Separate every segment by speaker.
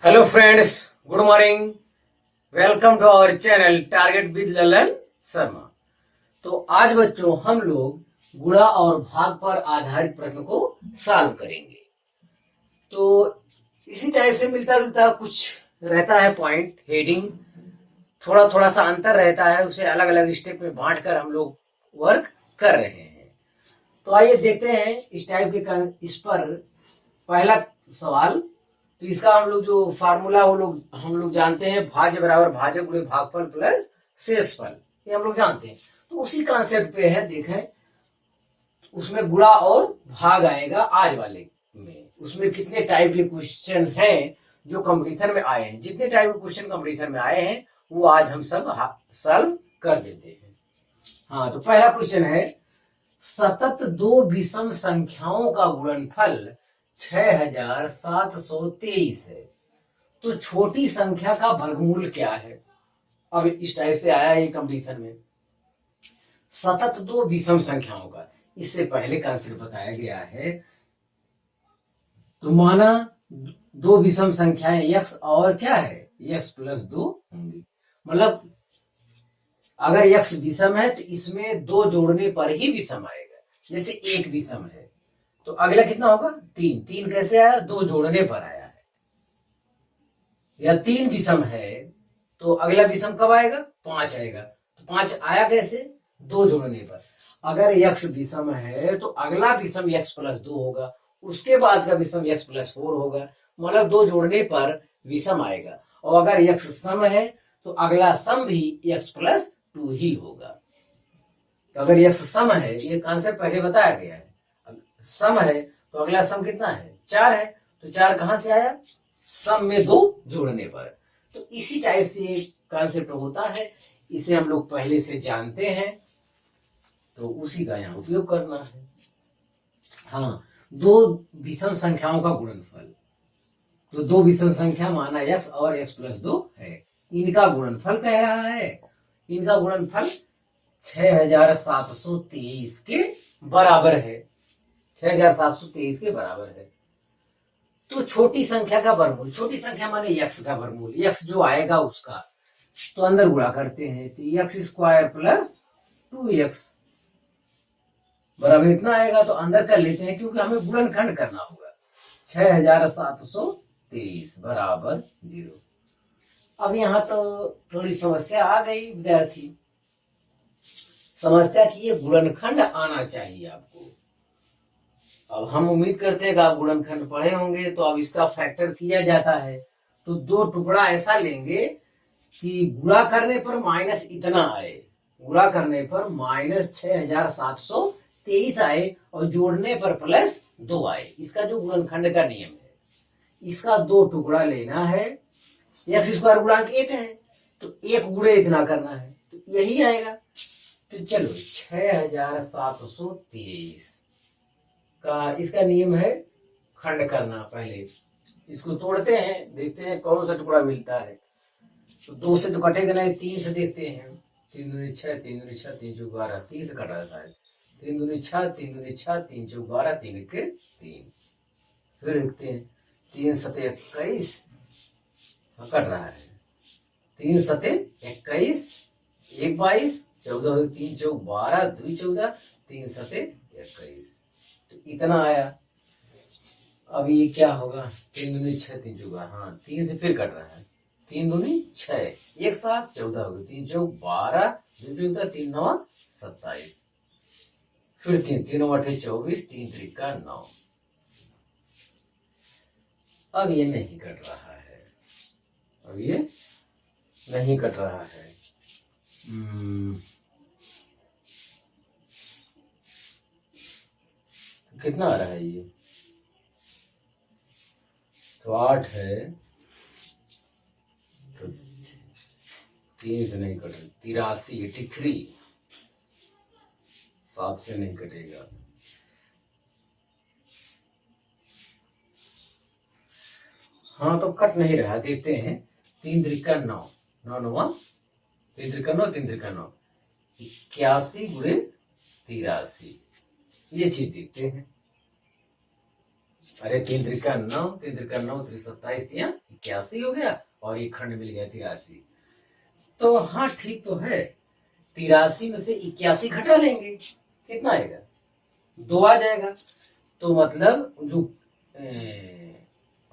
Speaker 1: Hello friends, good morning. Welcome to our channel target with Lalan Sharma. तो आज बच्चों हम लोग गुणा और भाग पर आधारित प्रश्न को सॉल्व करेंगे। तो इसी टाइप से मिलता जुलता कुछ रहता है, पॉइंट हेडिंग थोड़ा थोड़ा सा अंतर रहता है, उसे अलग अलग स्टेप में बांट कर हम लोग वर्क कर रहे हैं। तो आइए देखते हैं इस टाइप के इस पर पहला सवाल। तो इसका हम लोग जो फार्मूला हम लोग जानते हैं, भाज्य बराबर भाजक गुणे भागफल प्लस शेषफल, ये हम लोग जानते हैं। तो उसी कॉन्सेप्ट पे है, देखें उसमें गुणा और भाग आएगा आज वाले में। उसमें कितने टाइप के क्वेश्चन हैं जो कंपटीशन में आए हैं, जितने टाइप के क्वेश्चन कंपटीशन में आए हैं वो आज हम सब सॉल्व कर देते हैं। हाँ, तो पहला क्वेश्चन है, सतत दो विषम संख्याओं का गुणनफल 6723 है, तो छोटी संख्या का वर्गमूल क्या है। अब इस टाइप से आया है कंपटीशन में, सतत दो विषम संख्याओं का। इससे पहले कॉन्सेप्ट बताया गया है। तो माना दो विषम संख्याएं x और क्या है, x प्लस 2 होंगी। मतलब अगर x विषम है तो इसमें दो जोड़ने पर ही विषम आएगा। जैसे एक विषम है तो अगला कितना होगा, तीन। तीन कैसे आया, दो जोड़ने पर आया है। या तीन विषम है तो अगला विषम कब आएगा, पांच आएगा। तो पांच आया कैसे, दो जोड़ने पर। अगर x विषम है तो अगला विषम x प्लस 2 होगा, उसके बाद का विषम x प्लस 4 होगा। मतलब दो जोड़ने पर विषम आएगा। और अगर x सम है तो अगला सम भी x प्लस 2 ही होगा। तो अगर x सम है, ये कॉन्सेप्ट पहले बताया गया है, सम है तो अगला सम कितना है, 4 है। तो 4 कहां से आया, सम में दो जोड़ने पर। तो इसी टाइप से कॉन्सेप्ट होता है, इसे हम लोग पहले से जानते हैं, तो उसी का यहाँ उपयोग करना है। हाँ, दो विषम संख्याओं का गुणनफल। तो दो विषम संख्या माना x और x प्लस 2 है, इनका गुणनफल कह रहा है। इनका गुणनफल 6723 के बराबर है। 6723 के बराबर है। तो छोटी संख्या का वर्गमूल, छोटी संख्या माने x का वर्गमूल, x जो आएगा उसका, तो अंदर गुणा करते हैं। तो x स्क्वायर प्लस 2x बराबर इतना आएगा। तो अंदर कर लेते हैं क्योंकि हमें गुणनखंड करना होगा। 6723 बराबर 0। अब यहाँ तो थोड़ी समस्या आ गई विद्यार्थी। समस्या की ये गुणनखंड आना चाहिए आपको। अब हम उम्मीद करते हैं कि आप गुणनखंड पढ़े होंगे। तो अब इसका फैक्टर किया जाता है। तो दो टुकड़ा ऐसा लेंगे कि गुणा करने पर माइनस इतना आए, गुणा करने पर माइनस 6723 आए और जोड़ने पर प्लस 2 आए। इसका जो गुणनखंड का नियम है, इसका दो टुकड़ा लेना है। x स्क्वायर गुणांक 1 है तो 1 गुणे इतना करना है, तो यही आएगा। तो चलो 6723 का इसका नियम है खंड करना। पहले इसको तोड़ते हैं, देखते हैं कौन सा टुकड़ा मिलता है। तो 2 से तो कटेगा नहीं, 3 से देखते हैं। 3 दूनी 6, 3 दूनी 6, 3 चौक 12, 3 से कटा जाता है। 3 दूनी 6, 3 दूनी 6, 3 चौक 12, 3 के 3। फिर देखते हैं 3 सते 21 कट रहा है। 3 सते 21, 1 22, 14 3 चौक 12, 2 14, 3 सते 21। तो इतना आया। अब ये क्या होगा, 3 दूनी 6, 3 चौक, हाँ 3 से फिर कट रहा है। 3 दूनी 6, 1 7 14 होगी, 3 चौक 12, 2 14, 3 9 27। फिर 3 3 8 24, 3 त्रिका 9। अब ये नहीं कट रहा है, अब ये नहीं कट रहा है। कितना आ रहा है ये, तो 8 है, तो 3 से नहीं कटेगा। 83 83, 7 से नहीं कटेगा। हाँ, तो कट नहीं रहा, देखते हैं। 3 त्रिका 9, 9 9, 3 त्रिका 9, 3 त्रिका 9, 81 गुणे 83। ये चीज देखते हैं। अरे 3 त्रिका 9, 3 त्रिका 9, 3 27 या 81 हो गया, और एक खंड मिल गया 83। तो हाँ ठीक तो है, 83 में से 81 घटा लेंगे, कितना आएगा? 2 आ जाएगा। तो मतलब जो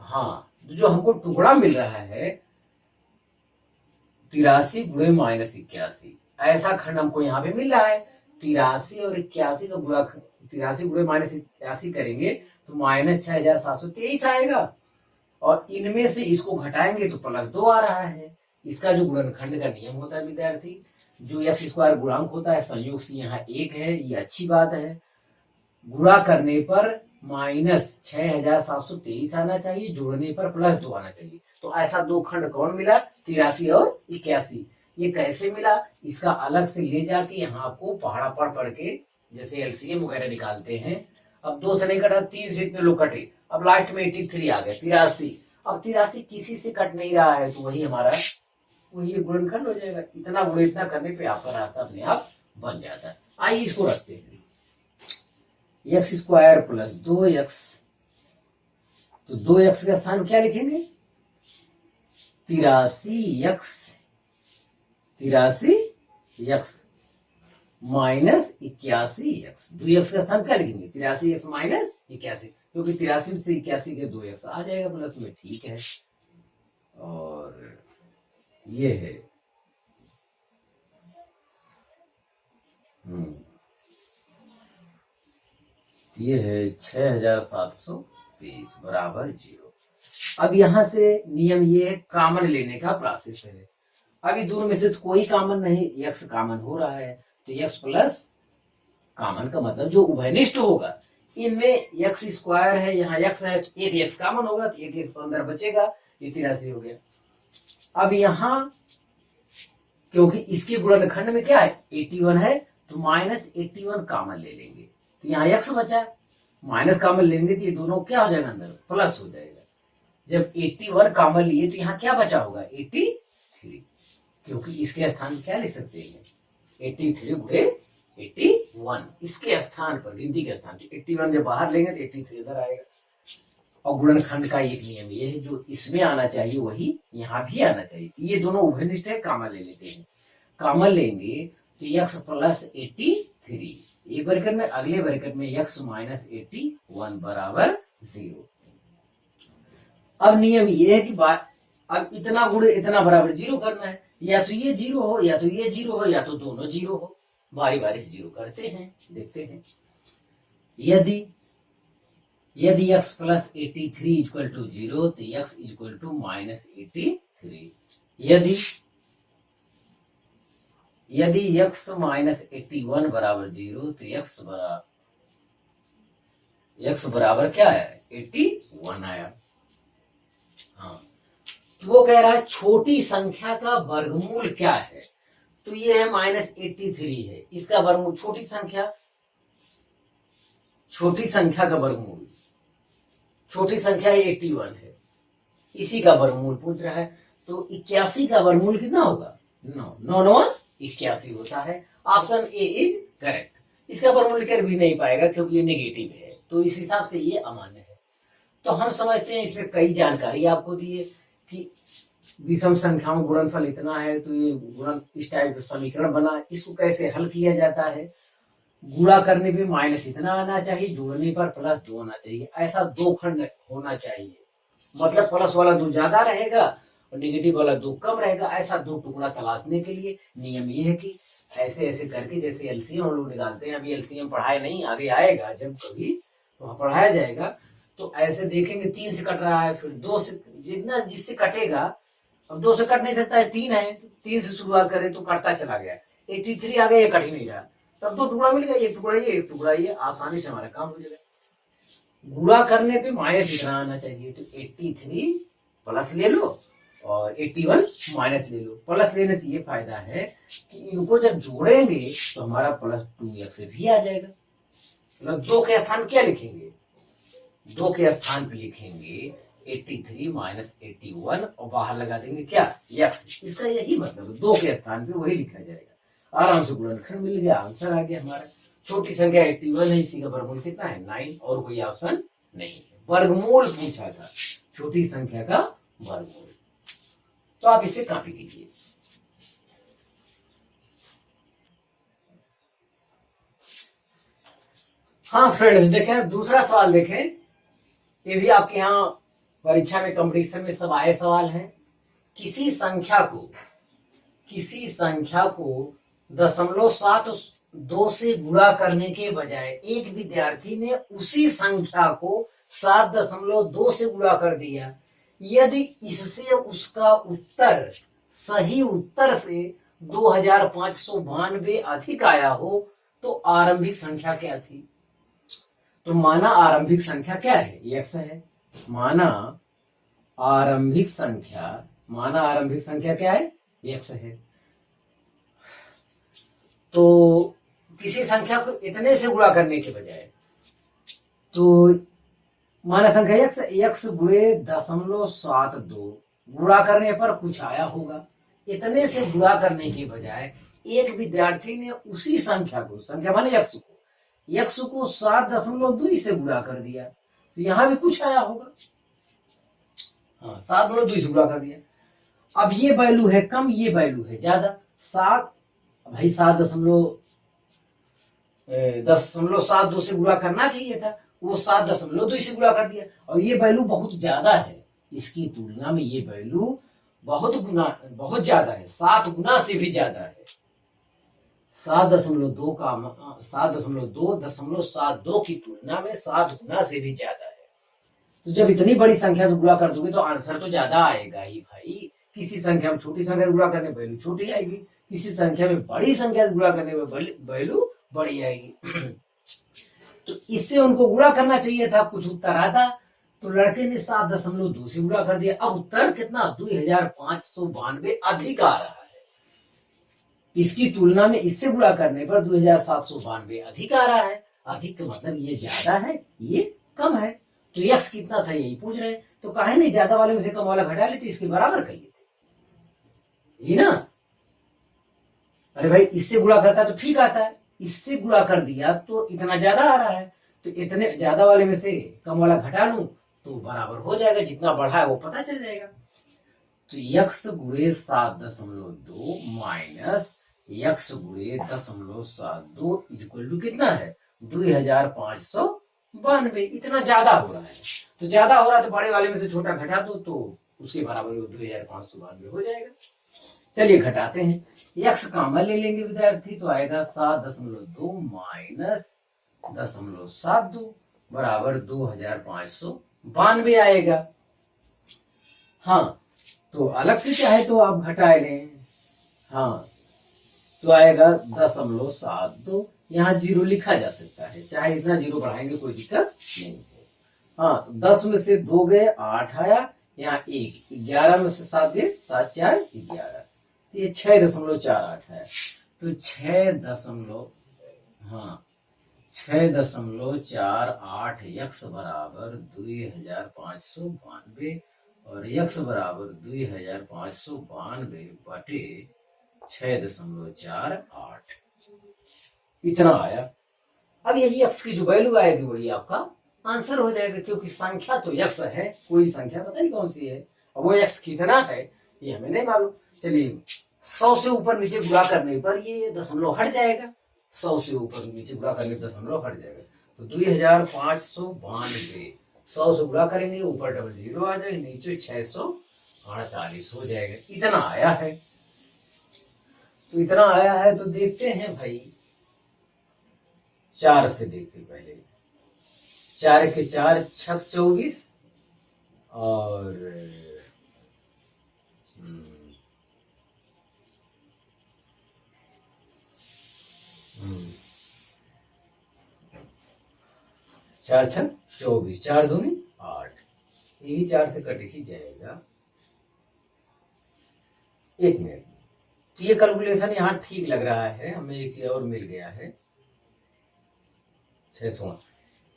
Speaker 1: हाँ, जो हमको टुकड़ा मिल रहा है 83 गुणे -81, ऐसा खंड हमको यहाँ पे मिल रहा है। 83 और 81 का गुणा, 83 गुणे -81 करेंगे तो -6723 आएगा, और इनमें से इसको घटाएंगे तो +2 आ रहा है। इसका जो गुणनखंड का नियम होता है विद्यार्थी, जो x स्क्वायर गुणांक होता है, संयोग से यहाँ 1 है, ये अच्छी बात है। गुणा करने पर -6723 आना चाहिए, जोड़ने पर +2 आना चाहिए। तो ऐसा दो खंड कौन मिला? 83 और 81। ये कैसे मिला? इसका अलग से ले जाके यहाँ आपको पहाड़ा पढ़ के जैसे एलसीएम वगैरह निकालते हैं। अब 2 से नहीं कटा, 3 से इतने लोग कटे, अब लास्ट में 83 आ गए, 83। अब 83 किसी से कट नहीं रहा है, तो वही हमारा वही गुणनखंड हो जाएगा। इतना गुणे इतना करने पे आपका रास्ता अपने आप बन जाता है। आइए इसको रखते हैं, x स्क्वायर प्लस 2x, तो 2x के स्थान क्या लिखेंगे? 83x minus 81x। 2x का स्थान क्या लिखेंगे? 83x माइनस 81, क्योंकि 83 से 81 के 2x आ जाएगा प्लस में, ठीक है। और ये है ये है 6723 बराबर 0। अब यहां से नियम ये है, कॉमन लेने का प्रोसेस है। अभी दोनों में से तो कोई कॉमन नहीं, x कॉमन हो रहा है, तो x प्लस कॉमन का मतलब जो उभयनिष्ठ होगा, इनमें x स्क्वायर है, यहाँ x है, तो एक x कॉमन होगा, तो एक x अंदर बचेगा, ये 83 हो गया। अब यहाँ क्योंकि इसके गुणनखंड में क्या है? 81 है, तो -81 कॉमन ले लेंगे, तो यहाँ x बचा, माइनस कॉमन लेंगे तो ये दोनों क्या हो जाएगा? अंदर प्लस हो जाएगा। जब 81 कॉमन लिए तो यहाँ क्या बचा होगा? 83, क्योंकि इसके स्थान क्या लिख सकते हैं? 83 गुणे 81, इसके स्थान पर, गिनती के स्थान, 81 जब बाहर लेंगे तो 83 इधर आएगा। और गुणनखंड का एक नियम ये है, जो इसमें आना चाहिए वही यहाँ भी आना चाहिए। ये दोनों उभयनिष्ठ है, कॉमन ले लेते हैं। कॉमन लेंगे तो x प्लस 83, एक ब्रैकेट में, अगले ब्रैकेट में x माइनस 81 बराबर 0। अब नियम ये है कि अब इतना गुणे इतना बराबर 0 करना है, या तो ये 0 हो, या तो ये 0 हो, या तो दोनों 0 हो। बारी बारी से 0 करते हैं, देखते हैं। यदि x प्लस 83 इक्वल टू 0, तो x इक्वल टू -83। यदि x माइनस 81 बराबर 0, तो x बराबर क्या है? 81 आया। हाँ, तो वो कह रहा है छोटी संख्या का वर्गमूल क्या है? तो ये है -83 है, इसका वर्गमूल, छोटी संख्या का वर्गमूल, छोटी संख्या 81 है, इसी का वर्गमूल पूछ रहा है। तो 81 का वर्गमूल कितना होगा? 9, 9 9 81 होता है। Option A is correct. इसका वर्गमूल कर भी नहीं पाएगा क्योंकि ये नेगेटिव है, तो इस हिसाब से ये अमान्य है। तो हम समझते हैं इसमें कई जानकारी आपको दी है कि विषम संख्याओं गुणनफल इतना है, तो ये गुणन इस टाइप का समीकरण बना, इसको कैसे हल किया जाता है? गुणा करने पे माइनस इतना आना चाहिए, जोड़ने पर +2 आना चाहिए, ऐसा दो खंड होना चाहिए। मतलब प्लस वाला 2 ज्यादा रहेगा और नेगेटिव वाला 2 कम रहेगा। ऐसा दो टुकड़ा तलाशने के लिए नियम ये है कि ऐसे ऐसे करके, जैसे एलसीएम हम लोग निकालते हैं, अभी एलसीएम पढ़ाए नहीं, आगे आएगा जब कभी तो पढ़ाया जाएगा। तो ऐसे देखेंगे 3 से कट रहा है, फिर 2 से, जितना जिससे कटेगा, अब 2 से कट नहीं सकता है, 3 है, 3 से शुरुआत करें तो कटता चला गया, 83 आ गया, ये कट ही नहीं रहा, तब 2 टुकड़ा मिल गया, एक टुकड़ा ये, एक टुकड़ा ये, आसानी से हमारा काम हो जाएगा। गुणा करने पे माइनस इतना आना चाहिए, तो 83 प्लस ले लो और 81 माइनस ले लो। प्लस लेने से ये फायदा है कि इनको जब जोड़ेंगे तो हमारा +2x भी आ जाएगा। मतलब 2 के स्थान क्या लिखेंगे? 2 के स्थान पे लिखेंगे 83 माइनस 81 और बाहर लगा देंगे क्या? x। इसका यही मतलब है, 2 के स्थान पे वही लिखा जाएगा। आराम से गुणनखंड मिल गया, आंसर आ गया हमारा। छोटी संख्या 81 है, इसी का वर्गमूल कितना है? 9, और कोई ऑप्शन नहीं है, वर्गमूल पूछा था, छोटी संख्या का वर्गमूल। तो आप इसे कॉपी कीजिए। हाँ फ्रेंड्स, देखें दूसरा सवाल देखें, ये भी आपके यहाँ परीक्षा में कंपटीशन में सब आए सवाल हैं। किसी संख्या को 0.72 से गुणा करने के बजाय एक विद्यार्थी ने उसी संख्या को 7.2 से गुणा कर दिया। यदि इससे उसका उत्तर सही उत्तर से 2592 अधिक आया हो तो आरंभिक संख्या क्या थी? तो माना आरंभिक संख्या क्या है? x है। माना आरंभिक संख्या क्या है? x है। तो किसी संख्या को इतने से गुणा करने के बजाय, तो माना संख्या x गुणे 0.72 गुणा करने पर कुछ आया होगा। इतने से गुणा करने के बजाय एक विद्यार्थी ने उसी संख्या माने x को 7.2 से गुणा कर दिया, तो यहां भी कुछ आया होगा। हाँ, 7.2 से गुणा कर दिया। अब ये वैल्यू है कम, ये वैल्यू है ज्यादा। 7.72 से गुणा करना चाहिए था, वो 7.2 से गुणा कर दिया। और ये वैल्यू बहुत ज्यादा है, इसकी तुलना में ये वैल्यू बहुत ज्यादा है, 7 गुना से भी ज्यादा है। 7.2 की तुलना में 7 गुना से भी ज्यादा है। तो जब इतनी बड़ी संख्या से गुणा कर दोगे तो आंसर तो ज्यादा आएगा ही भाई। किसी संख्या में छोटी संख्या से गुणा करने पर वैल्यू छोटी आएगी, किसी संख्या में बड़ी संख्या से गुणा करने पर वैल्यू बड़ी आएगी। तो इससे उनको गुणा करना चाहिए था, कुछ उत्तर आता, तो लड़के ने 7.2 से गुणा कर दिया। अब उत्तर कितना? 2592 अधिक आ रहा है। इसकी तुलना में इससे गुणा करने पर 2792 अधिक आ रहा है। अधिक का मतलब ये ज्यादा है, ये कम है। तो x कितना था यही पूछ रहे हैं, तो काहे नहीं ज्यादा वाले में से कम वाला घटा लेते, इसके बराबर कर लेते, ये ना। अरे भाई इससे गुणा करता है तो ठीक आता है, इससे गुणा कर दिया तो इतना ज्यादा आ रहा है, तो इतने ज्यादा वाले में से कम वाला घटा लूं तो बराबर हो जाएगा, जितना बढ़ा है वो पता चल जाएगा। तो x गुणे 7.2 माइनस x गुणे 0.72 इक्वल टू कितना है? 2592। इतना ज्यादा हो रहा है, तो ज्यादा हो रहा है तो बड़े वाले में से छोटा घटा दो तो उसके बराबर 2592 हो जाएगा। चलिए घटाते हैं, x कॉमन ले लेंगे विद्यार्थी, तो आएगा 7.2 माइनस 0.72 बराबर 2592 आएगा। हाँ, तो अलग से चाहे तो आप घटा लें। हाँ, तो आएगा 0.72, यहाँ 0 लिखा जा सकता है, चाहे इतना 0 बढ़ाएंगे कोई दिक्कत नहीं है। हाँ, 10 में से 2 गए 8 आया, यहाँ 1, 11 में से 7 गए 7 4 11, ये 6.48 है। तो 6.48 x बराबर 2592 और x बराबर 2592 बटे 6.48 इतना आया। अब यही x की जो वैल्यू आएगी वही आपका आंसर हो जाएगा, क्योंकि संख्या तो x है, कोई संख्या पता नहीं कौन सी है, और वो x कितना है ये हमें नहीं मालूम। चलिए 100 से ऊपर नीचे गुणा करने पर ये दशमलव हट जाएगा, 100 से ऊपर नीचे गुणा करने पर दशमलव हट जाएगा। तो 2592 100 से गुणा करेंगे, ऊपर डबल 0 आ जाएगा, नीचे 648 हो जाएगा। इतना आया है, तो इतना आया है। तो देखते हैं भाई, 4 से देखते पहले, 4 के 4 6 24 और 4 6 24, 4 दूनी 8, ये भी 4 से कट ही जाएगा। एक मिनट, तो ये कैलकुलेशन यहाँ ठीक लग रहा है, हमें एक चीज और मिल गया है 600,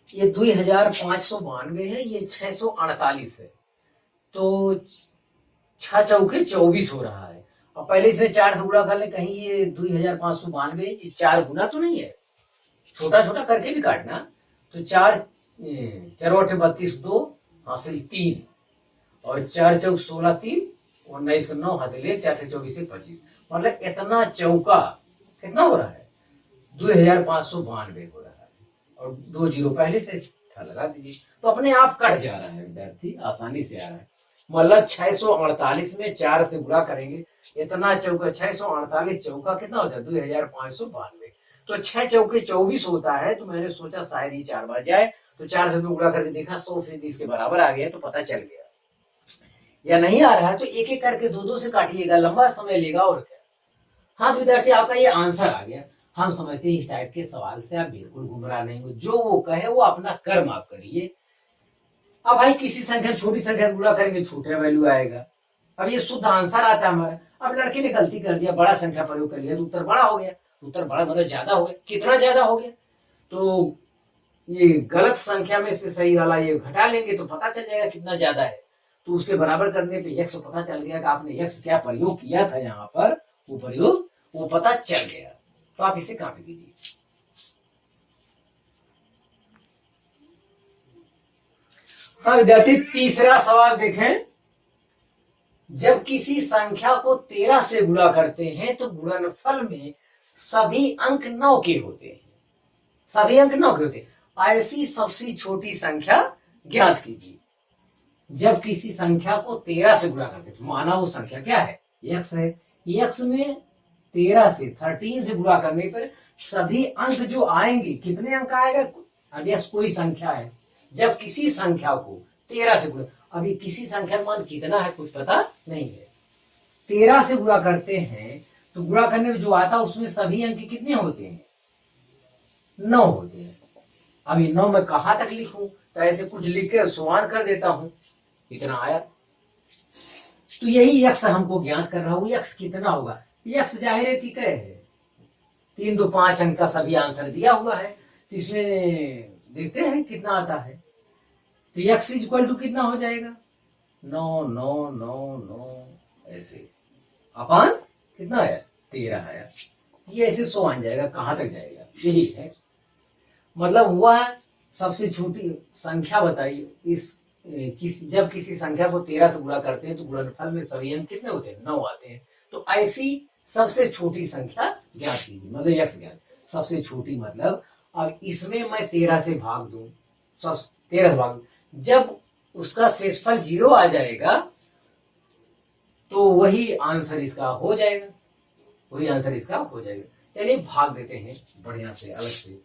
Speaker 1: ये 2592 है, ये 648 है, तो 6 चौके 24 हो रहा है। और पहले इसमें 4 से गुणा कर ले, कहीं ये 2592 4 गुना तो नहीं है, छोटा छोटा करके भी काटना, तो 4 चरवट 32 2 हासिल 3 और 4 चौक 16 3 19 को 9 हासिल 1 4 24 25, मतलब इतना चौका कितना हो रहा है 2592 हो रहा है, और 2 जीरो पहले से लगा दीजिए तो अपने आप कट जा रहा है विद्यार्थी, आसानी से आ रहा है। मतलब 648 में 4 से गुणा करेंगे, इतना चौका 648 चौका कितना हो जाए 2592, तो 6 चौके 24 होता है, तो मैंने सोचा शायद ये 4 बार जाए, तो 4 से गुणा करके देखा 100% इसके बराबर आ गया, तो पता चल गया। या नहीं आ रहा है तो एक एक करके दो दो से काटिएगा, लंबा समय लेगा और क्या। हाँ तो विद्यार्थी आपका ये आंसर आ गया। हम समझते हैं इस टाइप के सवाल से आप बिल्कुल गुमराह नहीं हो, जो वो कहे वो अपना कर्म आप करिए। अब भाई किसी संख्या छोटी संख्या गुणा करेंगे छोटा वैल्यू आएगा, अब ये शुद्ध आंसर आता है हमारा। अब लड़के ने गलती कर दिया, बड़ा संख्या प्रयोग कर लिया तो उत्तर बड़ा हो गया, उत्तर बड़ा मतलब ज्यादा हो गया, कितना ज्यादा हो गया, तो ये गलत संख्या में से सही वाला ये घटा लेंगे तो पता चल जाएगा कितना ज्यादा है, तो उसके बराबर करने पे x पता चल गया कि आपने x क्या प्रयोग किया था यहाँ पर, वो प्रयोग वो पता चल गया, तो आप इसे कॉपी कीजिए। हाँ विद्यार्थी तीसरा सवाल देखें, जब किसी संख्या को 13 से गुणा करते हैं तो गुणनफल में सभी अंक 9 के होते हैं, सभी अंक 9 के होते हैं, ऐसी सबसे छोटी संख्या ज्ञात कीजिए। जब किसी संख्या को 13 से गुणा करते हैं, माना वो संख्या क्या है x है, x में 13 से 13 से गुणा करने पर सभी अंक जो आएंगे, कितने अंक आएगा, अब x कोई संख्या है, जब किसी संख्या को 13 से गुणा, अभी किसी संख्या मान कितना है कुछ पता नहीं है, 13 से गुणा करते हैं तो गुणा करने में जो आता है उसमें सभी अंक कितने होते हैं 9 होते हैं। अभी 9 में कहाँ तक लिखूं, तो ऐसे कुछ लिख के सुवार कर देता हूं, इतना आया, तो यही x हमको ज्ञात कर रहा हूं, x कितना होगा, x जाहिर है कि क्या है 3 2 5 अंक का सभी आंसर दिया हुआ है, तो इसमें देखते हैं कितना आता है, तो x इक्वल टू कितना हो जाएगा 9 9 9 9 ऐसे अपान कितना आया 13 आया, ये ऐसे 100 आ जाएगा, कहाँ तक जाएगा, यही है मतलब हुआ है। सबसे छोटी संख्या बताइए, जब किसी संख्या को 13 से गुणा करते हैं तो गुणनफल में सभी अंक कितने होते हैं 9 आते हैं, तो ऐसी सबसे छोटी संख्या ज्ञात कीजिए, मतलब x ज्ञात सबसे छोटी, मतलब अब इसमें मैं 13 से भाग दूं, 13 से भाग, जब उसका शेषफल 0 आ जाएगा तो वही आंसर इसका हो जाएगा, वही आंसर इसका हो जाएगा। चलिए भाग देते हैं बढ़िया से अलग से,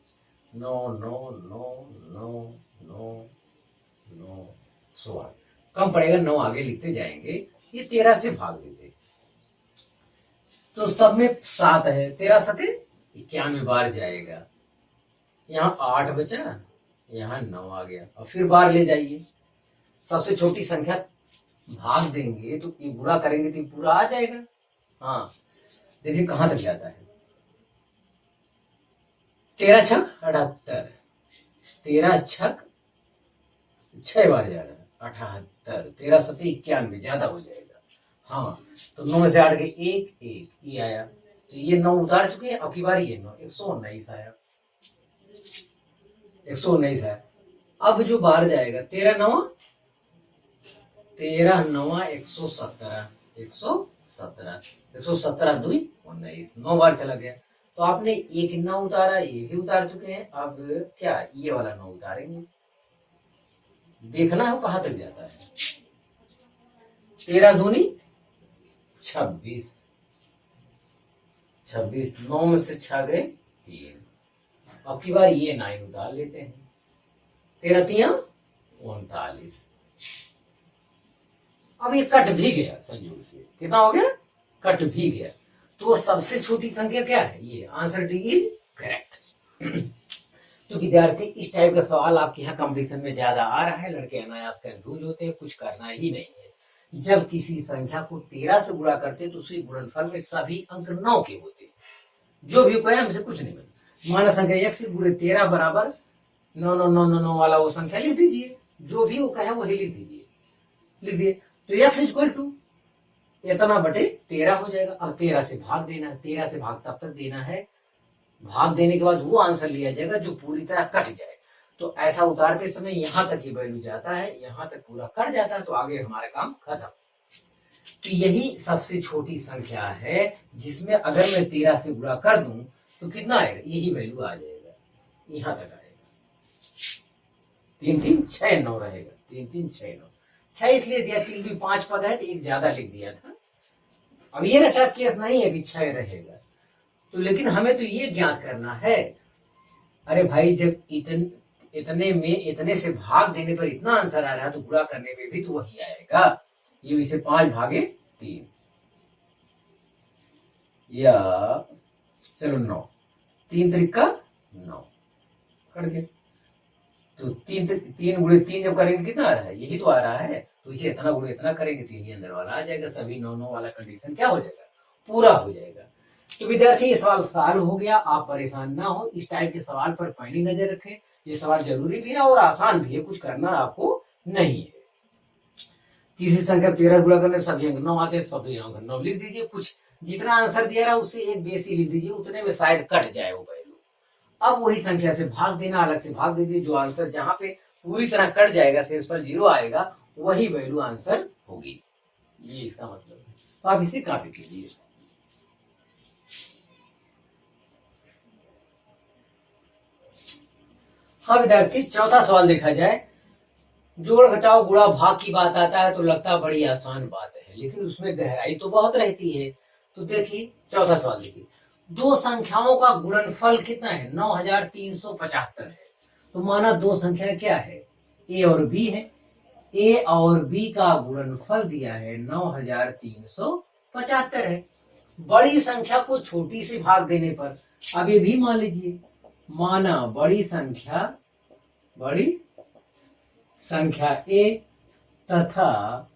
Speaker 1: 9 9 9 9 9 9 16 कम पड़ेगा, 9 आगे लिखते जाएंगे, ये 13 से भाग देते तो सब में 7 है, 13 7 91 बार जाएगा, यहाँ 8 बचा, यहाँ 9 आ गया, और फिर बार ले जाइए, सबसे छोटी संख्या भाग देंगे तो ये गुणा करेंगे तो पूरा आ जाएगा। हाँ देखिए कहां तक जाता है, 13 छक 78, 13 छक 6 बार जा रहा है 78, 13 7 91 ज्यादा हो जाएगा। हाँ तो 9 में से 8 गए 1 1 ये आया, तो ये 9 उतार चुके हैं, अब की बार ये 9 119 आया, 119 है। अब जो बाहर जाएगा 13 9 117 117 2 19, 9 बार चला गया, तो आपने एक 9 उतारा, ये भी उतार चुके हैं, अब क्या ये वाला 9 उतारेंगे, देखना है कहां तक जाता है, 13 दूनी 26 26, 9 में से 6 गए 3, अब की बार ये 9 उतार लेते हैं, 13 3 39, अब ये कट भी गया संयोग से, कितना हो गया कट भी गया, तो सबसे छोटी संख्या क्या है, ये आंसर डी इज करेक्ट। तो विद्यार्थी इस टाइप का सवाल आपके यहाँ कंपटीशन में ज्यादा आ रहा है, लड़के अनायास कंफ्यूज होते हैं, कुछ करना ही नहीं है। जब किसी संख्या को 13 से गुणा करते हैं तो उसी गुणनफल में सभी अंक 9 के होते हैं, जो भी उपाय हमसे कुछ नहीं बना, माना संख्या x गुणे 13 बराबर 9 9 9 9 9 वाला वो संख्या लिख दीजिए, जो भी वो कहे वही लिख दीजिए, लिख दिए तो x इक्वल टू इतना बटे 13 हो जाएगा। अब 13 से भाग देना है, 13 से भाग तब तक देना है, भाग देने के बाद वो आंसर लिया जाएगा जो पूरी तरह कट जाए, तो ऐसा उतारते समय यहाँ तक ये वैल्यू जाता है, यहाँ तक पूरा कट जाता है, तो आगे हमारा काम खत्म। तो यही सबसे छोटी संख्या है जिसमें अगर मैं 13 से गुणा कर दूं तो कितना आएगा, यही वैल्यू आ जाएगा, यहाँ तक आएगा। 3 3 6 9 रहेगा, 3 3 6 9। 6 इसलिए दिया क्योंकि 5 पद है तो एक ज्यादा लिख दिया था। अब ये रटा केस नहीं है कि 6 रहेगा, तो लेकिन हमें तो ये ज्ञात करना है, अरे भाई जब इतने में इतने से भाग देने पर इतना आंसर आ रहा है तो गुणा करने में भी तो वही आएगा। ये इसे 5 भागे 3 या चलो 9, 3 त्रिका 9 कर गया। तो 3 गुणे 3 जब करेंगे कितना आ रहा है, यही तो आ रहा है, तो इसे इतना गुणे इतना करेंगे तो यही अंदर वाला आ जाएगा। सभी 9 9 वाला कंडीशन क्या हो जाएगा, पूरा हो जाएगा। तो विद्यार्थी ये सवाल सॉल्व हो गया, आप परेशान ना हो, इस टाइप के सवाल पर पैनी नजर रखें। ये सवाल जरूरी भी है और आसान भी है, कुछ करना आपको नहीं है। किसी संख्या 13 गुणा करने सभी अंक 9 आते हैं, सभी अंक 9 लिख दीजिए। कुछ जितना आंसर दिया रहा उससे एक बेसी लिख दीजिए, उतने में शायद कट जाए वो वैल्यू। अब वही संख्या से भाग देना, अलग से भाग दीजिए, जो आंसर जहां पे पूरी तरह कट जाएगा, शेष पर 0 आएगा, वही वैल्यू आंसर होगी। ये इसका मतलब है, तो आप इसे कॉपी कीजिए। हाँ विद्यार्थी, चौथा सवाल देखा जाए। जोड़ घटाओ गुणा भाग की बात आता है तो लगता बड़ी आसान बात है, लेकिन उसमें गहराई तो बहुत रहती है। तो देखिए चौथा सवाल देखिए, दो संख्याओं का गुणनफल कितना है, 9375 है। तो माना दो संख्या क्या है, ए और बी है। ए और बी का गुणनफल दिया है 9375 है। बड़ी संख्या को छोटी से भाग देने पर, अब ये भी मान लीजिए, माना बड़ी संख्या ए तथा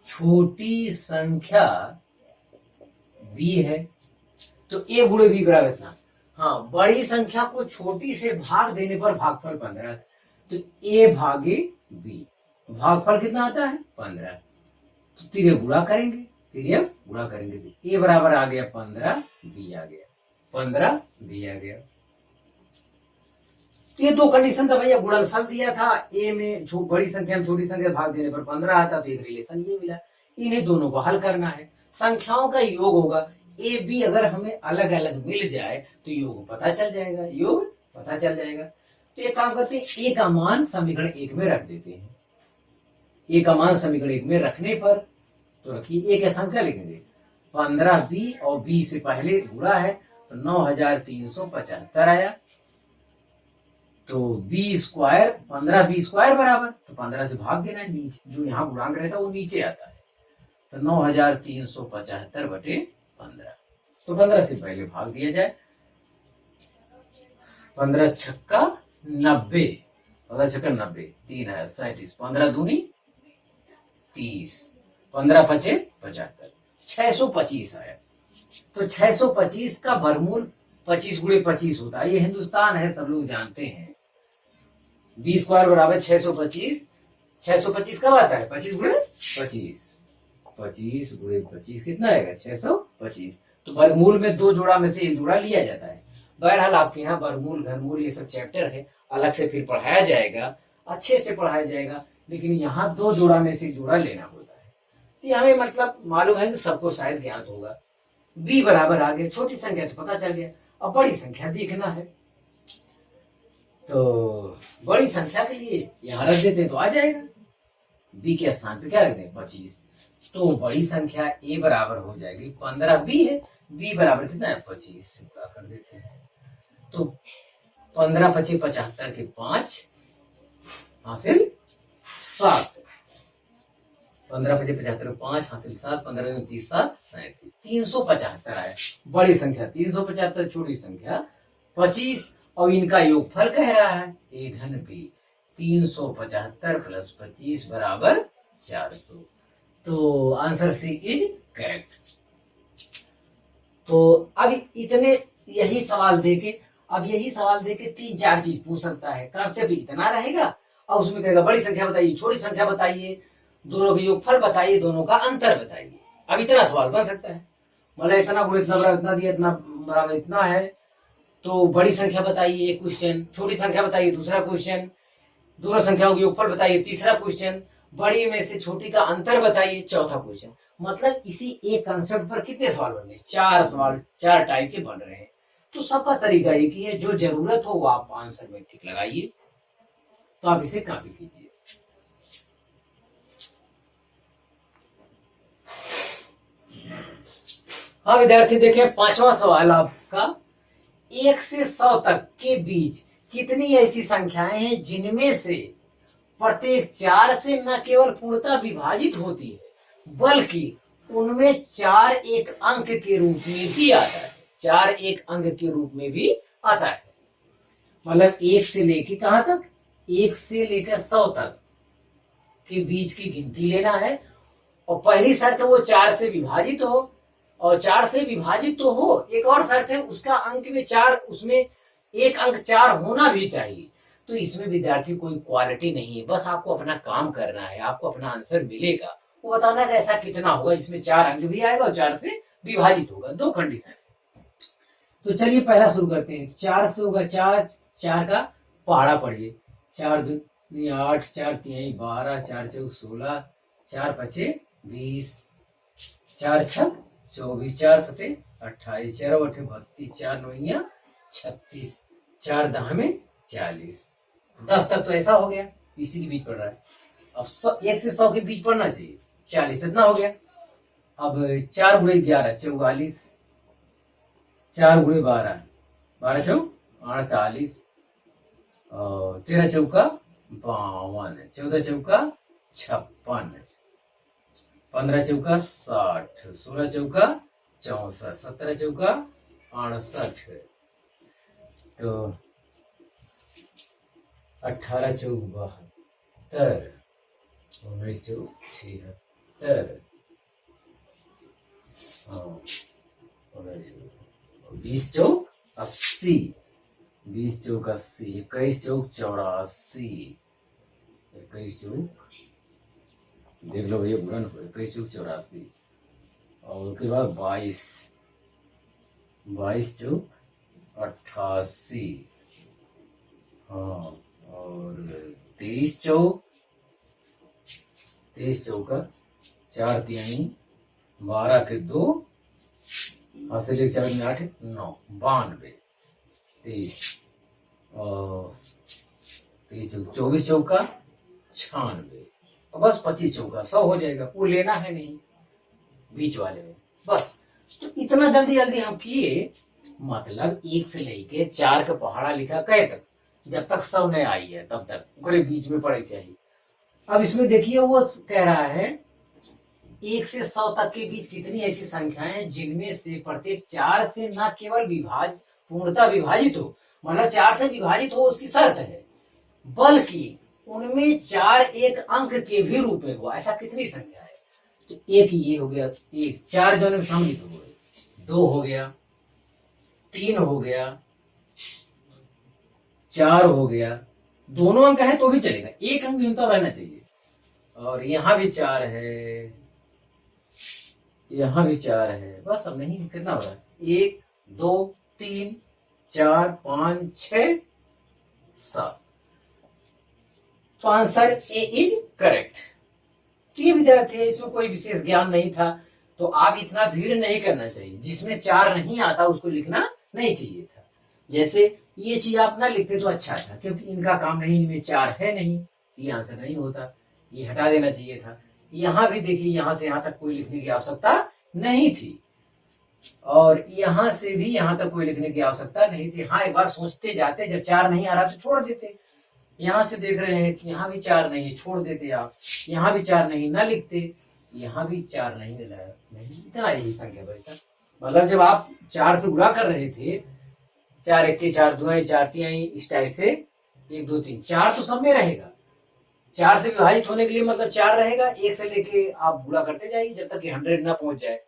Speaker 1: छोटी संख्या बी है, तो ए गुणे बी बराबर इतना। हाँ, बड़ी संख्या को छोटी से भाग देने पर भागफल 15, तो ए भागे बी, भागफल कितना आता है 15। तो तिर्यक गुणा करेंगे, तो ए बराबर आ गया 15, बी आ गया 15, बी आ गया। तो ये दो कंडीशन था भैया, गुणनफल दिया था, ए में बड़ी संख्या में छोटी संख्या भाग देने पर 15 आता, तो एक रिलेशन ये मिला। इन्हीं दोनों को हल करना है, संख्याओं का योग होगा। ए बी अगर हमें अलग अलग मिल जाए तो योग पता चल जाएगा। तो एक काम करते हैं, ए का मान समीकरण 1 में रख देते हैं। ए का मान समीकरण 1 में रखने पर, तो रखिए ए के स्थान क्या लिखेंगे, 15 बी, और बी से पहले गुणा है तो 9375 आया। तो बी स्क्वायर, 15 बी स्क्वायर बराबर, तो 15 से भाग देना, नीचे जो यहाँ गुणांक रहता है वो नीचे आता है, तो 9375 बटे 15। तो 15 से पहले भाग दिया जाए, 15 छक्का 90, 15 छक्का 90, 3 है 37, 15 दूनी 30, 15 पचे 75, 625 आया। तो 625 का वर्गमूल 25 गुणे 25 होता है, ये हिंदुस्तान है, सब लोग जानते हैं। बी स्क्वायर बराबर 625, 625 कब आता है, 25 गुणे 25, 25 गुणे 25 कितना आएगा, 625। तो वर्गमूल में दो जोड़ा में से एक जोड़ा लिया जाता है। बहरहाल आपके यहाँ वर्गमूल घनमूल ये सब चैप्टर है, अलग से फिर पढ़ाया जाएगा, अच्छे से पढ़ाया जाएगा, लेकिन यहाँ दो जोड़ा में से एक जोड़ा लेना होता है। तो ये हमें मतलब मालूम है कि सबको शायद ज्ञात होगा। बी बराबर आ गया, छोटी संख्या तो पता चल गया, अब बड़ी संख्या देखना है। तो बड़ी संख्या के लिए यहाँ रख देते हैं तो आ जाएगा, बी के स्थान पे क्या रख दें 25। तो बड़ी संख्या ए बराबर हो जाएगी 15, बी है, बी बराबर कितना है 25 से पूरा कर देते हैं। तो 15 पचे 75 के 5 हासिल 7, 15 पचे 75 5 हासिल 7, 15 में 30 7 37, 375 आया। बड़ी संख्या 375, छोटी संख्या 25, और इनका योगफल कह रहा है ए धन बी, 375 प्लस 25 बराबर 400। तो आंसर सी इज करेक्ट। तो अब यही सवाल देके 3-4 चीज पूछ सकता है, कॉन्सेप्ट इतना रहेगा, और उसमें कहेगा बड़ी संख्या बताइए, छोटी संख्या बताइए, दोनों के योगफल बताइए, दोनों का अंतर बताइए। अब इतना सवाल बन सकता है, मतलब इतना गुण इतना बराबर इतना दिया, इतना बराबर इतना है, तो बड़ी संख्या बताइए एक क्वेश्चन, छोटी संख्या बताइए दूसरा क्वेश्चन, दोनों संख्याओं की योगफल बताइए तीसरा क्वेश्चन, बड़ी में से छोटी का अंतर बताइए चौथा क्वेश्चन। मतलब इसी एक कंसेप्ट पर कितने सवाल बन रहे हैं? 4 सवाल, 4 टाइप के बन रहे हैं। तो सबका तरीका एक ही है, जो जरूरत हो वो आप आंसर में टिक लगाइए। तो आप इसे कॉपी कीजिए। हाँ विद्यार्थी देखिए, 5वां सवाल आपका, 1 से 100 तक के बीच कितनी ऐसी संख्याएं हैं जिनमें से प्रत्येक 4 से न केवल पूर्णतः विभाजित होती है बल्कि उनमें 4 एक अंक के रूप में भी आता है। 4 एक अंक के रूप में भी आता है। मतलब 1 से लेके कहां तक? 1 से लेकर 100 तक के बीच की गिनती लेना है। और पहली शर्त वो 4 से विभाजित हो, और 4 से विभाजित तो हो, एक और शर्त है उसका अंक में 4, उसमें एक अंक 4 होना भी चाहिए। तो इसमें विद्यार्थी कोई क्वालिटी नहीं है, बस आपको अपना काम करना है, आपको अपना आंसर मिलेगा। वो बताना है ऐसा कितना होगा जिसमें 4 अंक भी आएगा और 4 से विभाजित होगा। 2 कंडीशन। तो चलिए पहला शुरू करते हैं। 4 से होगा 4, 4 का पहाड़ा पढ़िए। 4 दूनी 8, 4 तिहाई 12, 4 चौक 16, 4 पचे 20, 4 छक 24, 4 सते 28, 4 अठे 32, 4 नौइया 36, 4 दह में 40। 10 तक तो ऐसा हो गया, इसी के बीच पढ़ रहा है। अब 1 से 100 के बीच पढ़ना चाहिए। 40 इतना हो गया। अब 4 गुणे 11 44, 4 गुणे 12 12 चौक 48, और 13 चौका 52, 14 चौका 56, 15 चौका 60, 16 चौका 64, 17 चौका 68, तो 18 चौक 72, 19 चौक 76, 20 चौक 80, 20 चौक 80, 21 चौक 84, 21 चौक देख लो भैया, गुणन 21 चौक 84, और उसके बाद 22, 22 चौक 88, हाँ, और 23 चौक, 23 चौका 4 तिहाई 12 के 2, हाथ से 4 में 8 9 92, 23, और 23 चौक 24 चौका 96, और बस 25 चौका 100 हो जाएगा। वो लेना है नहीं बीच वाले में, बस। तो इतना जल्दी जल्दी हम किए, मतलब 1 से लेके 4 का पहाड़ा लिखा कहे तक, जब तक 100 नहीं आई है तब तक पूरे बीच में पड़े चाहिए। अब इसमें देखिए वो कह रहा है 1 से 100 तक के बीच कितनी ऐसी संख्याएं जिनमें से प्रत्येक 4 से न केवल पूर्णतः विभाजित हो, मतलब 4 से विभाजित हो उसकी शर्त है, बल्कि उनमें 4 एक अंक के भी रूप में हुआ। ऐसा कितनी संख्या है? तो एक ये हो गया, एक 4 जो में सम्मिलित हो गए, 2 हो गया, 3 हो गया, 4 हो गया, दोनों अंक है तो भी चलेगा, एक अंक न्यूनतम रहना चाहिए। और यहाँ भी 4 है, यहाँ भी 4 है, बस। अब नहीं कितना हो रहा है? 1 2 3 4 5 6 7। तो आंसर ए इज करेक्ट। तो ये विद्यार्थी है, इसमें कोई विशेष ज्ञान नहीं था, तो आप इतना भीड़ नहीं करना चाहिए। जिसमें 4 नहीं आता उसको लिखना नहीं चाहिए था। जैसे ये चीज आप ना लिखते तो अच्छा था, क्योंकि इनका काम नहीं, इनमें 4 है नहीं, ये आंसर नहीं होता, ये हटा देना चाहिए था। यहाँ भी देखिए, यहाँ से यहाँ तक कोई लिखने की आवश्यकता नहीं थी, और यहाँ से भी यहाँ तक कोई लिखने की आवश्यकता नहीं थी। हाँ, एक बार सोचते जाते, जब 4 नहीं आ रहा तो छोड़ देते। यहाँ से देख रहे हैं कि यहाँ भी 4 नहीं है, छोड़ देते आप। यहाँ भी 4 नहीं, ना लिखते। यहाँ भी 4 नहीं मिला, नहीं, इतना यही संख्या बचता। मतलब जब आप 4 से गुणा कर रहे थे, 4 1 4 2 4 3 इस टाइप से, 1 2 3 4 तो सब में रहेगा। 4 से विभाजित होने के लिए मतलब 4 रहेगा। 1 से लेके आप गुणा करते जाइए जब तक कि 100 ना पहुंच जाए,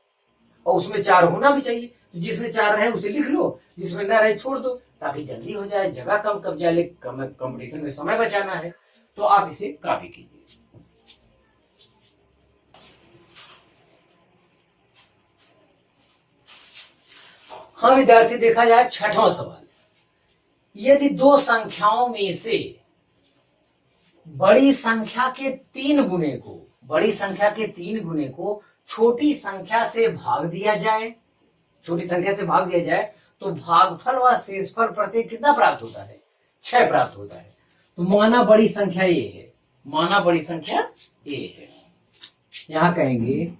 Speaker 1: और उसमें 4 होना भी चाहिए। तो जिसमें 4 रहे उसे लिख लो, जिसमें ना रहे छोड़ दो, ताकि जल्दी हो जाए, जगह कम कब्जा ले, कंपटीशन में समय बचाना है। तो आप इसे कॉपी कीजिए। हाँ विद्यार्थी, देखा जाए 6वां सवाल। यदि दो संख्याओं में से बड़ी संख्या के 3 गुने को, बड़ी संख्या के 3 गुने को छोटी संख्या से भाग दिया जाए, छोटी संख्या से भाग दिया जाए, तो भागफल व शेषफल प्रत्येक कितना प्राप्त होता है? 6 प्राप्त होता है। तो माना बड़ी संख्या ए है, माना बड़ी संख्या ए है, यहां कहेंगे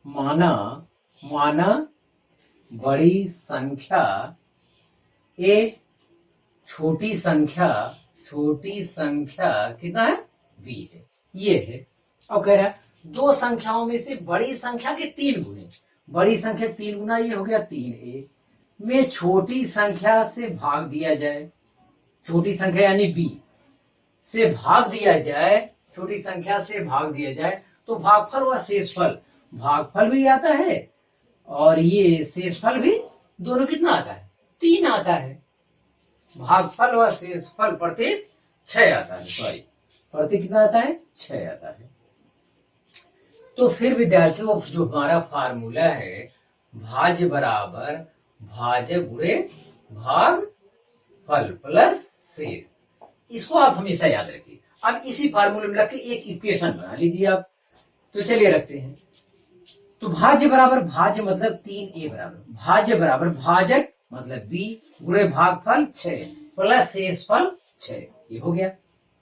Speaker 1: माना बड़ी संख्या ए, छोटी संख्या कितना है? बी है, ये है। और कह रहा है दो संख्याओं में से बड़ी संख्या के 3 गुने, बड़ी संख्या 3 गुना, ये हो गया 3a में छोटी संख्या से भाग दिया जाए, छोटी संख्या यानी b से भाग दिया जाए, छोटी संख्या से भाग दिया जाए, तो भागफल व शेषफल, भागफल भी आता है और ये शेषफल भी, दोनों कितना आता है? 3 आता है। भागफल व शेषफल प्रत्येक 6 आता है, सॉरी प्रत्येक कितना आता है? 6 आता है। तो फिर विद्यार्थियों जो हमारा फार्मूला है, भाज्य बराबर भाज्य गुणे भागफल प्लस शेष, इसको आप हमेशा याद रखिए। अब इसी फार्मूले में रख के एक इक्वेशन बना लीजिए आप। तो चलिए रखते हैं। तो भाज्य बराबर भाज्य मतलब 3a बराबर, भाज्य बराबर भाजक मतलब b गुणे भागफल 6 प्लस शेषफल 6, ये हो गया।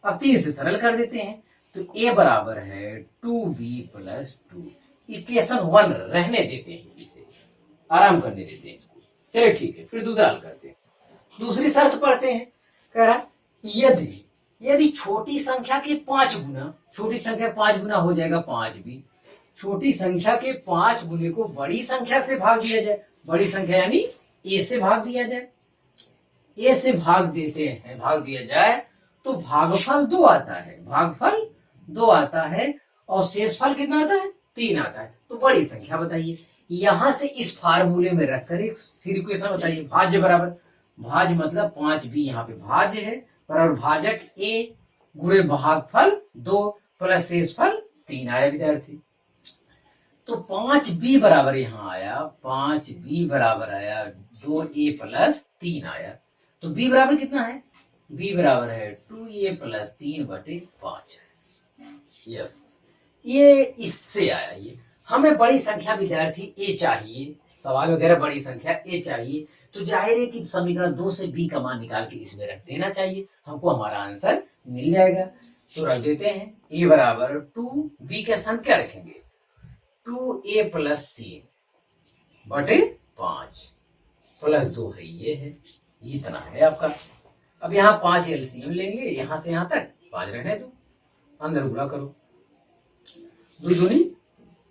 Speaker 1: अब 3 से सरल कर देते हैं, तो a बराबर है 2b प्लस 2, इक्वेशन 1 रहने देते हैं, इसे आराम करने देते हैं। चलिए ठीक है, फिर दूसरा हल करते हैं। दूसरी शर्त पढ़ते हैं। कह रहा यदि छोटी संख्या के 5 गुना, छोटी संख्या 5 गुना हो जाएगा 5b, छोटी संख्या के 5 गुने को बड़ी संख्या से भाग दिया जाए, बड़ी संख्या यानी a से भाग दिया जाए, a से भाग देते हैं, भाग दिया जाए, तो भागफल 2 आता है, भागफल 2 आता है और शेषफल कितना आता है? 3 आता है। तो बड़ी संख्या बताइए। यहां से इस फार्मूले में रखकर एक फिर इक्वेशन बताइए। भाज्य बराबर भाज्य मतलब 5b, यहाँ पे भाज्य है, बराबर भाजक a गुणे भागफल 2 प्लस शेषफल 3 आया विद्यार्थी। तो 5b बराबर यहाँ आया, 5b बराबर आया 2a प्लस 3 आया। तो b बराबर कितना है? b बराबर है 2a प्लस 3/5 है। यस, ये इससे आया। ये हमें बड़ी संख्या विद्यार्थी a चाहिए, सवाल वगैरह बड़ी संख्या a चाहिए, तो जाहिर है कि समीकरण 2 से b का मान निकाल के इसमें रख देना चाहिए, हमको हमारा आंसर मिल जाएगा। तो रख देते हैं a बराबर 2b के स्थान क्या रखेंगे? 2a प्लस 3/5 प्लस 2 है, ये है, इतना है आपका। अब यहाँ 5 एलसीएम लेंगे, यहाँ से यहाँ तक 5 रहने दो, अंदर गुणा करो, 2 दूनी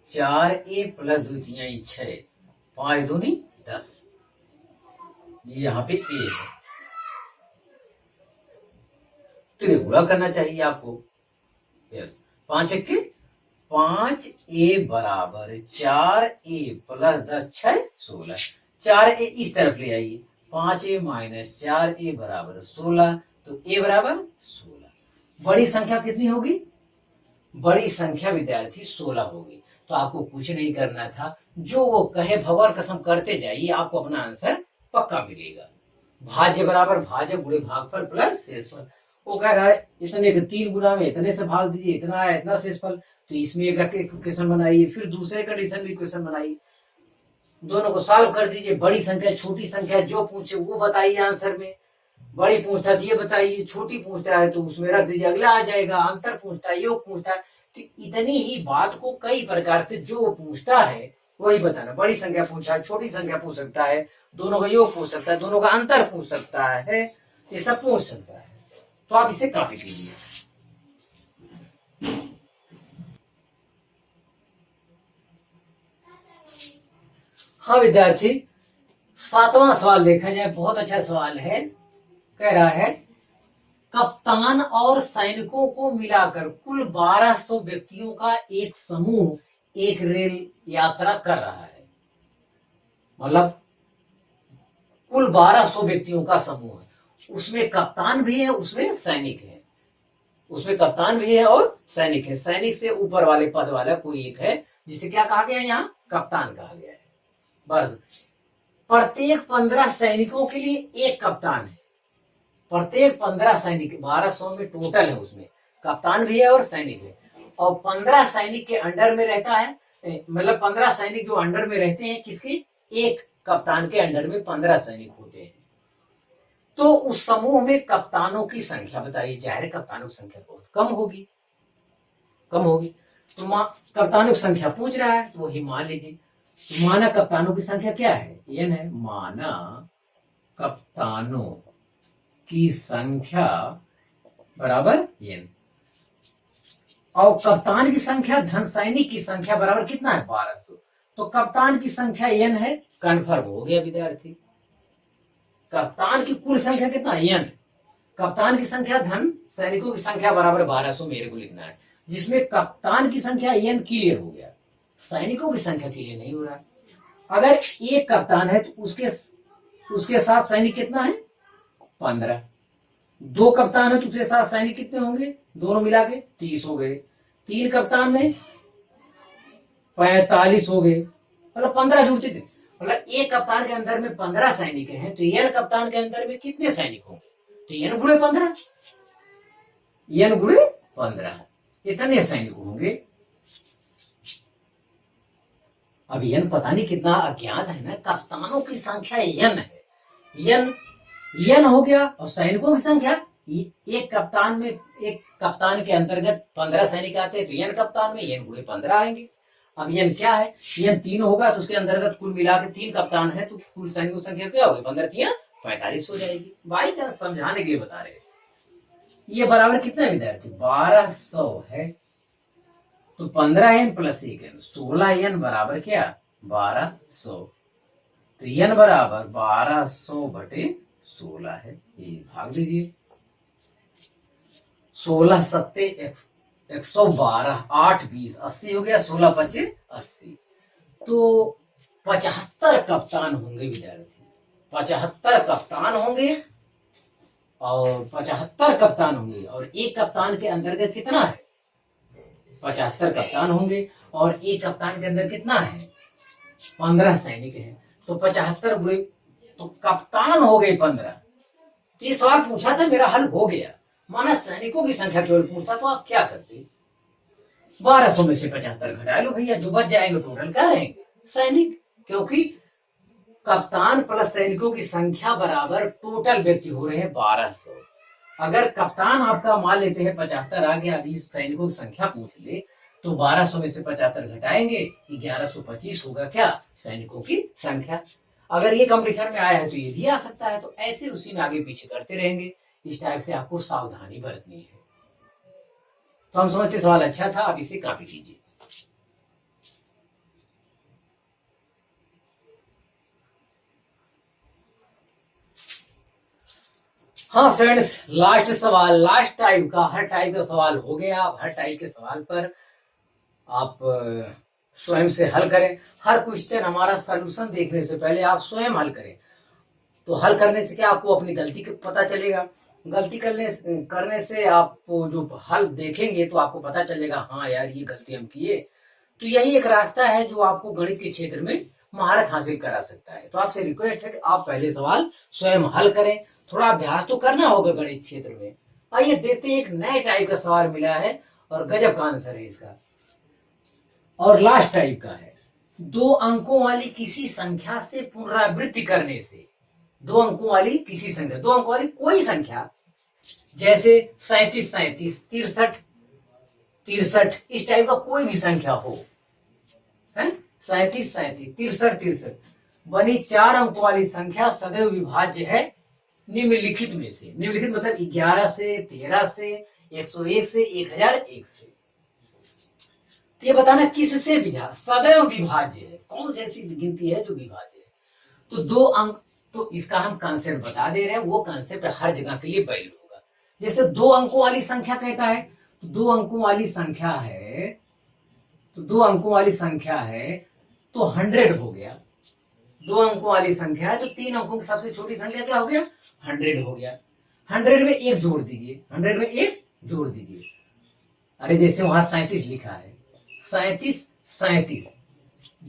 Speaker 1: 4a प्लस 2 3 6, 5 दूनी 10, ये यहाँ पे a है, तो गुणा करना चाहिए आपको। यस, 5 1 5a बराबर 4a प्लस 10 6 16, 4a इस तरफ ले आइए, 5a माइनस 4a बराबर 16, तो a बराबर 16। बड़ी संख्या कितनी होगी? बड़ी संख्या विद्यार्थी 16 होगी। तो आपको कुछ नहीं करना था, जो वो कहे भगवान कसम करते जाइए, आपको अपना आंसर पक्का मिलेगा। भाज्य बराबर भाज्य गुणे भागफल प्लस शेषफल। वो कह रहा है इतने के 3 गुना में इतने से भाग दीजिए, इतना है इतना शेषफल, तो इसमें एक रख के इक्वेशन बनाइए, फिर दूसरे कंडीशन में इक्वेशन बनाइए, दोनों को सॉल्व कर दीजिए। बड़ी संख्या छोटी संख्या जो पूछे वो बताइए आंसर में। बड़ी पूछता है तो ये बताइए, छोटी पूछता है तो उसमें रख दीजिए, अगला आ जाएगा। अंतर पूछता है, योग पूछता है, तो इतनी ही बात को कई प्रकार से जो पूछता है वही बताना। बड़ी संख्या पूछा है, छोटी संख्या पूछ सकता है, दोनों का योग पूछ सकता है, दोनों का अंतर पूछ सकता है, ये सब पूछ सकता है। तो आप इसे कॉपी कीजिए। हाँ विद्यार्थी, 7वां सवाल देखा जाए, बहुत अच्छा सवाल है। कह रहा है कप्तान और सैनिकों को मिलाकर कुल 1200 व्यक्तियों का एक समूह एक रेल यात्रा कर रहा है। मतलब कुल 1200 व्यक्तियों का समूह है, उसमें कप्तान भी है, उसमें सैनिक है, उसमें कप्तान भी है और सैनिक है। सैनिक से ऊपर वाले पद वाला कोई एक है, जिसे क्या कहा गया है? यहाँ कप्तान कहा गया है। बस प्रत्येक 15 सैनिकों के लिए एक कप्तान है, प्रत्येक 15 सैनिक, 1200 में टोटल है, उसमें कप्तान भी है और सैनिक है, और 15 सैनिक के अंडर में रहता है, मतलब 15 सैनिक जो अंडर में रहते हैं किसके, एक कप्तान के अंडर में 15 सैनिक होते हैं। तो उस समूह में कप्तानों की संख्या बताइए, जाहिर कप्तानों की संख्या बहुत कम होगी, कम होगी। तो कप्तानों की संख्या पूछ रहा है, तो वही मान लीजिए, माना कप्तानों की संख्या क्या है, n है, माना कप्तानों की संख्या बराबर n, और कप्तान की संख्या धन सैनिक की संख्या बराबर कितना है, 1200। तो कप्तान की संख्या n है, कन्फर्म हो गया विद्यार्थी। कप्तान की कुल संख्या कितना, n, कप्तान की संख्या धन सैनिकों की संख्या बराबर 1200 मेरे को लिखना है, जिसमें कप्तान की संख्या n क्लियर हो गया, सैनिकों की संख्या क्लियर नहीं हो रहा। अगर एक कप्तान है तो उसके साथ सैनिक कितना है, 15। दो कप्तान है तो उसके साथ सैनिक कितने होंगे, दोनों मिला के 30 हो गए। 3 कप्तान में 45 हो गए, मतलब 15 जुड़ते थे, मतलब एक कप्तान के अंदर में 15 सैनिक हैं, तो n कप्तान के अंदर में कितने सैनिक होंगे, तो n गुणे 15, n गुणे 15 इतने सैनिक होंगे। अब n पता नहीं कितना अज्ञात है ना, कप्तानों की संख्या n है, n हो गया, और सैनिकों की संख्या, एक कप्तान के अंतर्गत 15 सैनिक आते हैं, तो n कप्तान में n गुणे 15 आएंगे। अब n क्या है, n 3 होगा, तो उसके अंतर्गत कुल मिला के 3 कप्तान है, तो कुल सैनिकों की संख्या क्या होगी, 15 3 45 हो जाएगी। बाई चांस समझाने के लिए बता रहे हैं। ये बराबर कितना विद्यार्थी, 1200 है, तो 15n प्लस 1n 16n बराबर क्या, 1200। तो n बराबर 1200 बटे 16 है, ये भाग दीजिए। 16 सत्ते 112, 8 20 80 हो गया, 16 पचे 80। तो 75 कप्तान होंगे विद्यार्थी, 75 कप्तान होंगे, और 75 कप्तान होंगे, और एक कप्तान के अंतर्गत कितना है, 75 कप्तान होंगे, और एक कप्तान के अंदर कितना है, 15 सैनिक हैं, तो 75 गुणे, तो कप्तान हो गए 15। ये सवाल पूछा था, मेरा हल हो गया, माना सैनिकों की संख्या केवल पूछता तो आप क्या करते, 1200 में से 75 घटा लो भैया, जो बच जाएंगे टोटल क्या रहेंगे, सैनिक, क्योंकि कप्तान प्लस सैनिकों की संख्या बराबर टोटल व्यक्ति हो रहे हैं 1200। अगर कप्तान आपका मान लेते हैं 75 आ गया, अभी सैनिकों की संख्या पूछ ले, तो 1200 में से 75 घटाएंगे, 1125 होगा क्या, सैनिकों की संख्या। अगर ये कंपटीशन में आया है तो ये भी आ सकता है, तो ऐसे उसी में आगे पीछे करते रहेंगे। इस टाइप से आपको सावधानी बरतनी है। तो हम समझते सवाल अच्छा था, आप इसे कॉपी कीजिए। हाँ फ्रेंड्स, लास्ट सवाल, लास्ट टाइप का, हर टाइप का सवाल हो गया। अब हर टाइप के सवाल पर आप स्वयं से हल करें। हर क्वेश्चन हमारा सलूशन देखने से पहले आप स्वयं हल करें, तो हल करने से क्या, आपको अपनी गलती का पता चलेगा। गलती करने से आप जो हल देखेंगे तो आपको पता चलेगा, हाँ यार ये गलती हम किए। तो यही एक रास्ता है जो आपको गणित के क्षेत्र में महारत हासिल करा सकता है। तो आपसे रिक्वेस्ट है कि आप पहले सवाल स्वयं हल करें। थोड़ा अभ्यास तो करना होगा गणित क्षेत्र में। आइए देखते हैं, एक नए टाइप का सवाल मिला है और गजब का आंसर है इसका, और लास्ट टाइप का है। 2 अंकों वाली किसी संख्या से पुनरावृत्ति करने से, 2 अंकों वाली किसी संख्या, 2 अंकों वाली कोई संख्या, जैसे 37 37, 63 63, इस टाइप का कोई भी संख्या हो, है 37 37, 63 63, बनी 4 अंकों वाली संख्या सदैव विभाज्य है निम्नलिखित में से। निम्नलिखित मतलब 11 से, 13 से, 101 से, 1001 से। ये बताना किससे सदैव विभाज्य है, कौन सी ऐसी गिनती है जो विभाज्य है। तो 2 अंक, तो इसका हम कंसेप्ट बता दे रहे हैं, वो कंसेप्ट हर जगह के लिए वैलिड होगा। जैसे 2 अंकों वाली संख्या कहता है, तो 2 अंकों वाली संख्या है, तो 2 अंकों वाली संख्या है तो 100 हो गया। 2 अंकों वाली संख्या है तो 3 अंकों की सबसे छोटी संख्या क्या हो गया, 100 हो गया। 100 में 1 जोड़ दीजिए, 100 में 1 जोड़ दीजिए। अरे जैसे वहां 37 लिखा है, 37 37,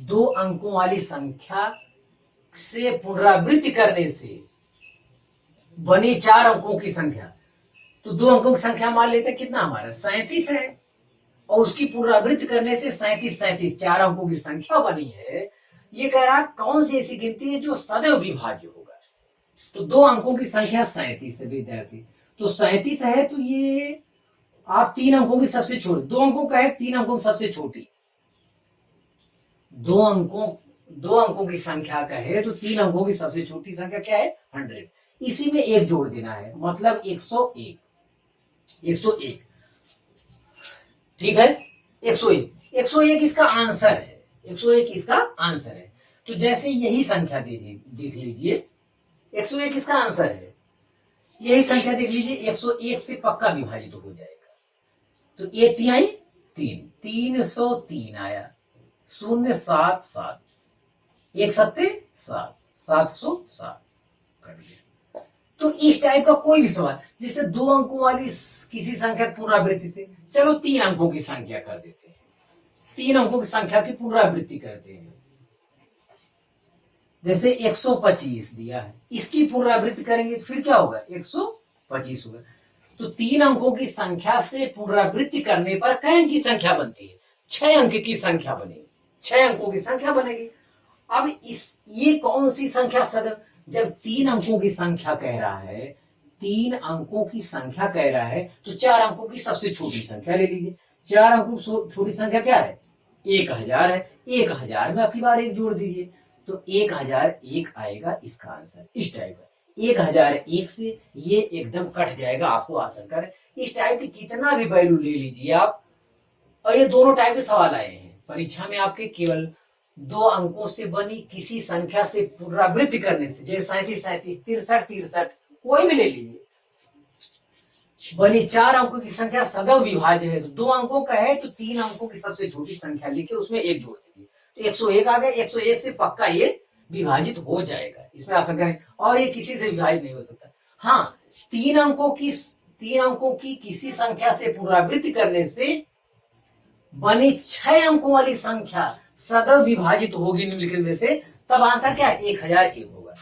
Speaker 1: 2 अंकों वाली संख्या से पुनरावृत्ति करने से बनी 4 अंकों की संख्या। तो 2 अंकों की संख्या मान लेते हैं, कितना हमारा 37 है, और उसकी पुनरावृत्ति करने से 37 4 अंकों की संख्या बनी है। ये कह रहा है कौन सी ऐसी गिनती है जो सदैव विभाज्य होगा। तो 2 अंकों की संख्या 37 है विद्यार्थी, तो 37 है, तो ये आप 3 अंकों की सबसे छोटी, 2 अंकों का है, 3 अंकों की सबसे छोटी, 2 अंकों की संख्या का है, तो 3 अंकों की सबसे छोटी संख्या क्या है 100। इसी में एक जोड़ देना है, मतलब 101। ठीक है, 101 इसका आंसर है, 101 इसका आंसर है। तो जैसे यही संख्या देख लीजिए, 101 इसका आंसर है, यही संख्या देख लीजिए 101 से पक्का विभाजित हो जाएगा। तो 1 3 आई 303 आया, 077, 1 7 7, 707 कर दिया। तो इस टाइप का कोई भी सवाल, जिससे 2 अंकों वाली किसी संख्या की पुनरावृत्ति से, चलो 3 अंकों की संख्या कर देते हैं, 3 अंकों की संख्या की पुनरावृत्ति करते हैं। जैसे 125 दिया है, इसकी पुनरावृत्ति करेंगे फिर क्या होगा 125 होगा। तो 3 अंकों की संख्या से पुनरावृत्ति करने पर कै अंक की संख्या बनती है, 6 अंक की संख्या बनेगी, 6 अंकों की संख्या बनेगी। अब ये कौन सी संख्या सदैव, जब 3 अंकों की संख्या कह रहा है, 3 अंकों की संख्या कह रहा है, तो 4 अंकों की सबसे छोटी संख्या ले लीजिए। 4 अंकों की छोटी संख्या क्या है 1000 है, 1000 में आपकी बार 1 जोड़ दीजिए, तो 1001 आएगा इसका आंसर। इस टाइप का 1001 से ये एकदम कट जाएगा, आपको आशंका है। इस टाइप की कितना भी वैल्यू ले लीजिए आप, और ये दोनों टाइप के सवाल आए हैं परीक्षा में आपके, केवल 2 अंकों से बनी किसी संख्या से पुनरावृत्ति करने से, जैसे 37 63 कोई भी ले लीजिए, बनी 4 अंकों की संख्या सदैव विभाज्य है। तो 2 अंकों का है, तो 3 अंकों की सबसे छोटी संख्या लिखे, उसमें 1 जोड़ दीजिए, तो 101 आ गया। 101 से पक्का ये विभाजित हो जाएगा, इसमें आशंका नहीं, और ये किसी से विभाजित नहीं हो सकता। हाँ, 3 अंकों की किसी संख्या से पुनरावृत्ति करने से बनी 6 अंकों वाली संख्या सदैव विभाजित होगी निम्नलिखित में से, तब आंसर क्या है 1001 होगा।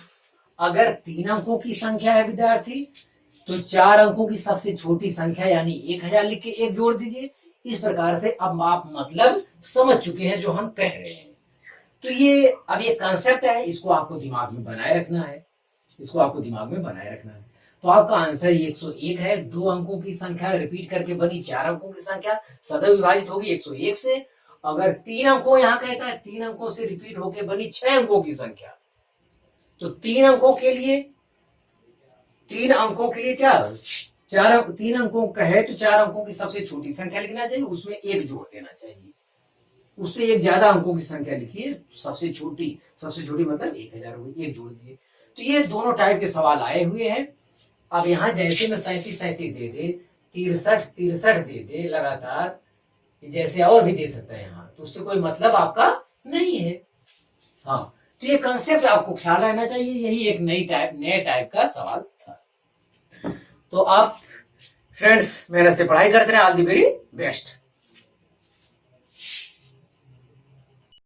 Speaker 1: अगर 3 अंकों की संख्या है विद्यार्थी, तो 4 अंकों की सबसे छोटी संख्या यानी 1000 लिख के 1 जोड़ दीजिए। इस प्रकार से अब आप मतलब समझ चुके हैं जो हम कह रहे हैं। तो ये अब ये कंसेप्ट है, इसको आपको दिमाग में बनाए रखना है, इसको आपको दिमाग में बनाए रखना है। तो आपका आंसर 101 है। 2 अंकों की संख्या रिपीट करके बनी 4 अंकों की संख्या सदैव विभाजित होगी 101 से। अगर 3 अंकों यहाँ कहता है 3 अंकों से रिपीट होके बनी 6 अंकों की संख्या, तो 3 अंकों के लिए क्या 3 अंकों का है, तो 4 अंकों की सबसे छोटी संख्या लिखना चाहिए, उसमें 1 जोड़ देना चाहिए, उससे 1 ज्यादा अंकों की संख्या लिखिए, सबसे छोटी मतलब 1000 होगी, 1 जोड़ दीजिए। तो ये दोनों टाइप के सवाल आए हुए हैं। अब यहाँ जैसे में 37 दे दे, 63 दे दे लगातार, जैसे और भी दे सकता है यहाँ, तो उससे कोई मतलब आपका नहीं है। हाँ, तो ये कंसेप्ट आपको ख्याल रहना चाहिए, यही एक नए टाइप का सवाल था। तो आप फ्रेंड्स मेरे से पढ़ाई करते रहे, ऑल द वेरी बेस्ट।